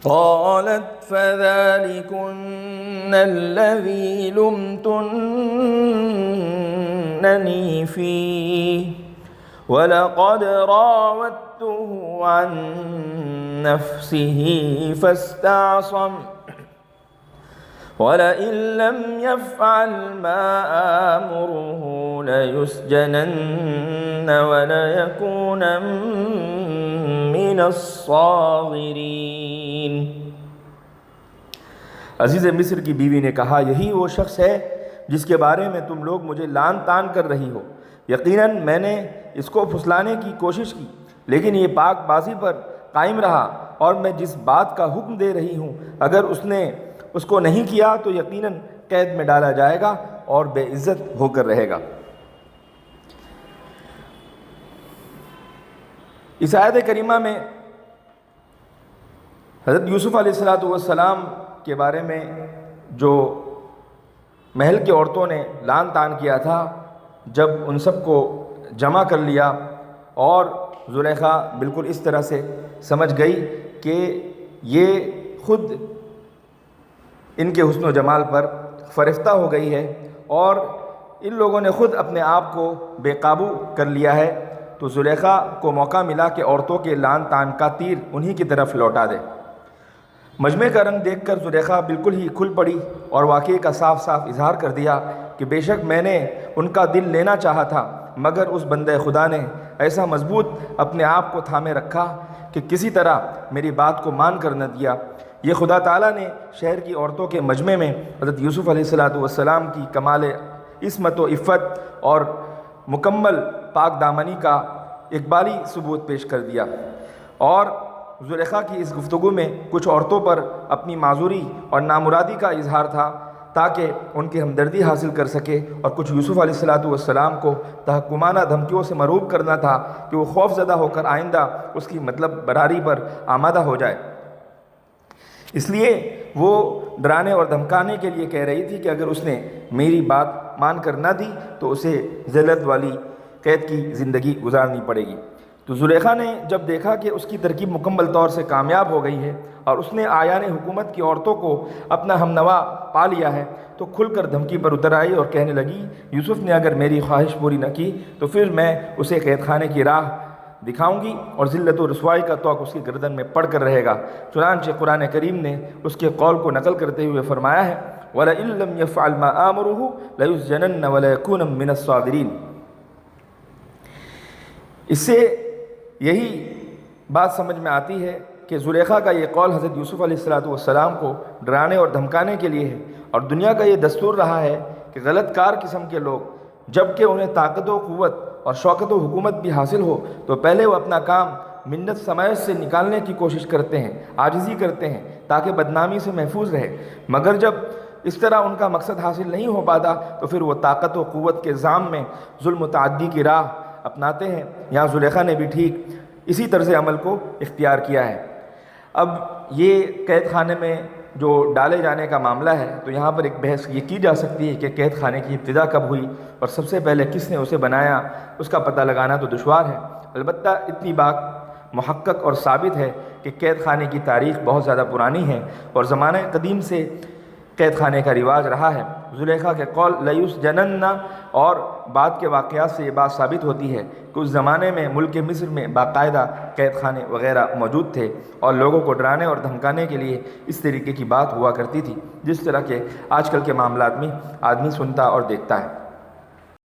قالت فذلكن الذي لمتنني فيه ولقد راودته عن نفسه فاستعصم ولئن لم يفعل ما آمره ليسجنن وليكونن من الصاغرین۔ عزیز مصر کی بیوی نے کہا، یہی وہ شخص ہے جس کے بارے میں تم لوگ مجھے لان تان کر رہی ہو۔ یقیناً میں نے اس کو پھسلانے کی کوشش کی، لیکن یہ پاک بازی پر قائم رہا، اور میں جس بات کا حکم دے رہی ہوں اگر اس نے اس کو نہیں کیا تو یقیناً قید میں ڈالا جائے گا اور بے عزت ہو کر رہے گا۔ اس آیت کریمہ میں حضرت یوسف علیہ السلام کے بارے میں جو محل کی عورتوں نے لان تان کیا تھا، جب ان سب کو جمع کر لیا اور زلیخا بالکل اس طرح سے سمجھ گئی کہ یہ خود ان کے حسن و جمال پر فرفتہ ہو گئی ہے اور ان لوگوں نے خود اپنے آپ کو بے قابو کر لیا ہے، تو زلیخا کو موقع ملا کہ عورتوں کے لان تان کا تیر انہی کی طرف لوٹا دے۔ مجمع کا رنگ دیکھ کر زلیخا بالکل ہی کھل پڑی اور واقعے کا صاف صاف اظہار کر دیا کہ بے شک میں نے ان کا دل لینا چاہا تھا، مگر اس بندے خدا نے ایسا مضبوط اپنے آپ کو تھامے رکھا کہ کسی طرح میری بات کو مان کر نہ دیا۔ یہ خدا تعالیٰ نے شہر کی عورتوں کے مجمع میں حضرت یوسف علیہ السلام کی کمال عصمت و عفت اور مکمل پاک دامنی کا اقبالی ثبوت پیش کر دیا، اور زلیخا کی اس گفتگو میں کچھ عورتوں پر اپنی معذوری اور نامرادی کا اظہار تھا تاکہ ان کی ہمدردی حاصل کر سکے، اور کچھ یوسف علیہ السلام کو تحکمانہ دھمکیوں سے مرعوب کرنا تھا کہ وہ خوف زدہ ہو کر آئندہ اس کی مطلب براری پر آمادہ ہو جائے۔ اس لیے وہ ڈرانے اور دھمکانے کے لیے کہہ رہی تھی کہ اگر اس نے میری بات مان کر نہ دی تو اسے ذلت والی قید کی زندگی گزارنی پڑے گی۔ تو زلیخا نے جب دیکھا کہ اس کی ترکیب مکمل طور سے کامیاب ہو گئی ہے اور اس نے آیان حکومت کی عورتوں کو اپنا ہمنوا پا لیا ہے، تو کھل کر دھمکی پر اتر آئی اور کہنے لگی، یوسف نے اگر میری خواہش پوری نہ کی تو پھر میں اسے قید خانے کی راہ دکھاؤں گی اور ذلت و رسوائی کا طوق اس کی گردن میں پڑ کر رہے گا۔ چنانچہ قرآن کریم نے اس کے قول کو نقل کرتے ہوئے فرمایا ہے، وَلَئِن لَّمْ يَفْعَلْ مَا آمُرُهُ لَيُسْجَنَنَّ وَلَيَكُونَ مِنَ الصَّاغِرِينَ۔ اس سے یہی بات سمجھ میں آتی ہے کہ زلیخا کا یہ قول حضرت یوسف علیہ السلام کو ڈرانے اور دھمکانے کے لیے ہے، اور دنیا کا یہ دستور رہا ہے کہ غلط کار قسم کے لوگ جب کہ انہیں طاقت و قوت اور شوکت و حکومت بھی حاصل ہو تو پہلے وہ اپنا کام منت سماعت سے نکالنے کی کوشش کرتے ہیں، عاجزی کرتے ہیں تاکہ بدنامی سے محفوظ رہے، مگر جب اس طرح ان کا مقصد حاصل نہیں ہو پاتا تو پھر وہ طاقت و قوت کے ظام میں ظلم و تعدی کی راہ اپناتے ہیں۔ یہاں زلیخا نے بھی ٹھیک اسی طرز عمل کو اختیار کیا ہے۔ اب یہ قید خانے میں جو ڈالے جانے کا معاملہ ہے، تو یہاں پر ایک بحث یہ کی جا سکتی ہے کہ قید خانے کی ابتدا کب ہوئی اور سب سے پہلے کس نے اسے بنایا، اس کا پتہ لگانا تو دشوار ہے۔ البتہ اتنی بات محقق اور ثابت ہے کہ قید خانے کی تاریخ بہت زیادہ پرانی ہے اور زمانہ قدیم سے قید خانے کا رواج رہا ہے۔ زلیخا کے قول لیسجنن اور بعد کے واقعات سے یہ بات ثابت ہوتی ہے کہ اس زمانے میں ملک مصر میں باقاعدہ قید خانے وغیرہ موجود تھے اور لوگوں کو ڈرانے اور دھمکانے کے لیے اس طریقے کی بات ہوا کرتی تھی جس طرح کے آج کل کے معاملات میں آدمی سنتا اور دیکھتا ہے۔